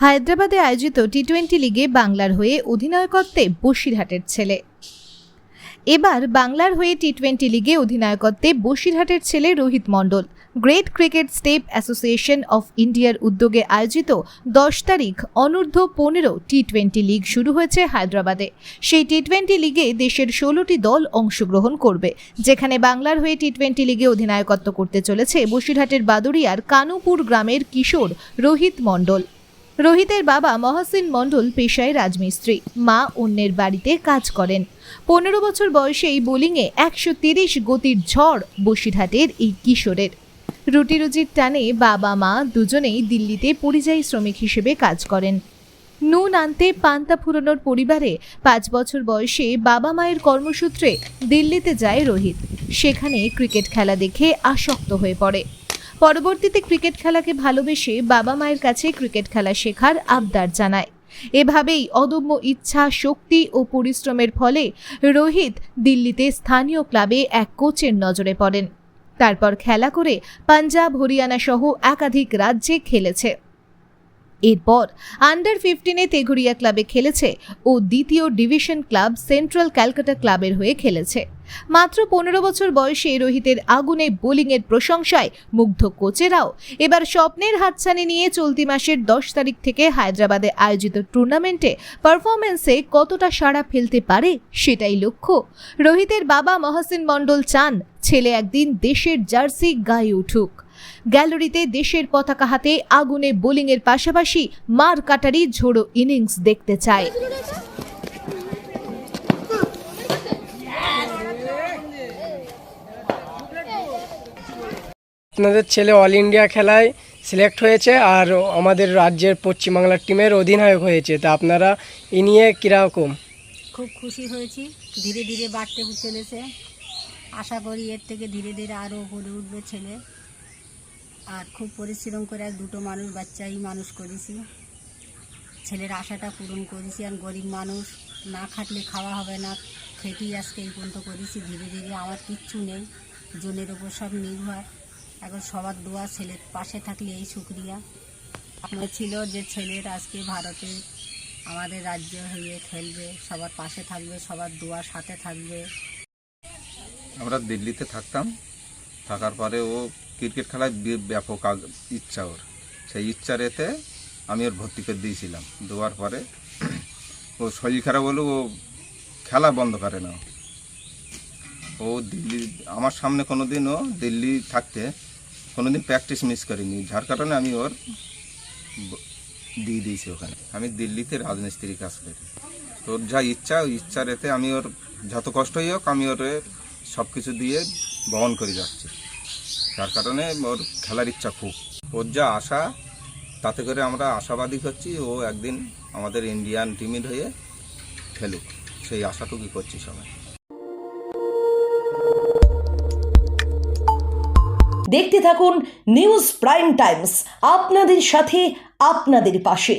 হায়দ্রাবাদে আয়োজিত টি-20 লিগে বাংলার হয়ে অধিনায়কত্বে বসিরহাটের ছেলে। এবার বাংলার হয়ে টি-20 লিগে অধিনায়কত্বে বসিরহাটের ছেলে Rohit Mondal. Great cricket step association of ইন্ডিয়ার উদ্যোগে আয়োজিত 10 তারিখ অনূর্ধ্ব 15 টি-20 লিগ শুরু হয়েছে হায়দ্রাবাদে। সেই টি-20 লিগে দেশের 16টি দল অংশগ্রহণ করবে, যেখানে বাংলার হয়ে টি-20 লিগে অধিনায়কত্ব করতে চলেছে বসিরহাটের বাদুড়িয়ার কানুপুর গ্রামের কিশোর রোহিত মণ্ডল। রোহিতের বাবা মহসিন মণ্ডল পেশায় রাজমিস্ত্রি, মা অন্যের বাড়িতে কাজ করেন। 15 বছর বয়সেই বোলিংয়ে 130 গতির ঝড় বসিরহাটের এই কিশোরের। রুটিরুজির টানে বাবা মা দুজনেই দিল্লিতে পরিযায়ী শ্রমিক হিসেবে কাজ করেন। নুন আনতে পান্তা ফুরোনোর পরিবারে 5 বছর বয়সে বাবা মায়ের কর্মসূত্রে দিল্লিতে যায় রোহিত। সেখানে ক্রিকেট খেলা দেখে আসক্ত হয়ে পড়ে। পরবর্তীতে ক্রিকেট খেলাকে ভালোবেসে বাবা মায়ের কাছে ক্রিকেট খেলা শেখার আবদার জানায়। এভাবেই অদম্য ইচ্ছা, শক্তি ও পরিশ্রমের ফলে রোহিত দিল্লিতে স্থানীয় ক্লাবে এক কোচের নজরে পড়েন। তারপর খেলা করে পাঞ্জাব, হরিয়ানা সহ একাধিক রাজ্যে খেলেছে। এরপর আন্ডার 15-এ তেঘুরিয়া ক্লাবে খেলেছে ও দ্বিতীয় ডিভিশন ক্লাব সেন্ট্রাল ক্যালকাটা ক্লাবের হয়ে খেলেছে। মাত্র 15 বছর বয়সে রোহিতের আগুনে বোলিংয়ের প্রশংসায় মুগ্ধ কোচেরাও এবার স্বপ্নের হাতছানি নিয়ে চলতি মাসের 10 তারিখ থেকে হায়দ্রাবাদে আয়োজিত টুর্নামেন্টে পারফরম্যান্সে কতটা সাড়া ফেলতে পারে সেটাই লক্ষ্য। রোহিতের বাবা মহসিন মণ্ডল চান ছেলে একদিন দেশের জার্সি গায়ে উঠুক। গ্যালারিতে দেশের পতাকা হাতে আগুনে বোলিংয়ের পাশাপাশি মার কাটারি ঝোড়ো ইনিংস দেখতে চায়। আপনাদের ছেলে অল ইন্ডিয়া খেলায় সিলেক্ট হয়েছে আর আমাদের রাজ্যের পশ্চিমবাংলার টিমের অধিনায়ক হয়েছে, তা আপনারা এ নিয়ে কীরকম? খুব খুশি হয়েছি। ধীরে ধীরে বাড়তে চলেছে। আশা করি এর থেকে ধীরে ধীরে আরও উপরে উঠবে ছেলে। আর খুব পরিশ্রম করে আর দুটো বাচ্চাই মানুষ করেছি। ছেলের আশাটা পূরণ করেছি। আর গরিব মানুষ, না খাটলে খাওয়া হবে না, খেটেই আজকে এই পর্যন্ত করেছি। ধীরে ধীরে আমার কিচ্ছু নেই, জনের ওপর সব নির্ভর। এখন সবার দোয়া, ছেলের পাশে থাকলে এই শুক্রিয়া। আপনার ছিল যে ছেলের আজকে ভারতে আমাদের রাজ্য হয়ে খেলবে, সবার পাশে থাকবে, সবার দোয়া সাথে থাকবে। আমরা দিল্লিতে থাকতাম, থাকার পরে ও ক্রিকেট খেলায় ব্যাপক ইচ্ছা, ওর সেই ইচ্ছার এতে আমি ওর ভর্তি করে দিয়েছিলাম। দেওয়ার পরে ও শরীর খারাপ হলো, ও খেলা বন্ধ করে না। ও দিল্লি আমার সামনে কোনোদিনও দিল্লি থাকতে কোনোদিন প্র্যাকটিস মিস করিনি, যার কারণে আমি ওর দিয়ে দিয়েছি ওখানে। আমি দিল্লিতে রাজমিস্ত্রি কাজ করি। ওর যা ইচ্ছা, ওই ইচ্ছার এতে আমি ওর যত কষ্টই হোক আমি ওর সব কিছু দিয়ে বহন করে যাচ্ছি, যার কারণে ওর খেলার ইচ্ছা খুব। ওর যা আশা, তাতে করে আমরা আশাবাদী হচ্ছি ও একদিন আমাদের ইন্ডিয়ান টিমের হয়ে খেলুক, সেই আশাটুকুই করছি সবাই। দেখতে থাকুন নিউজ প্রাইম টাইমস, আপনাদের সাথে, আপনাদের পাশে।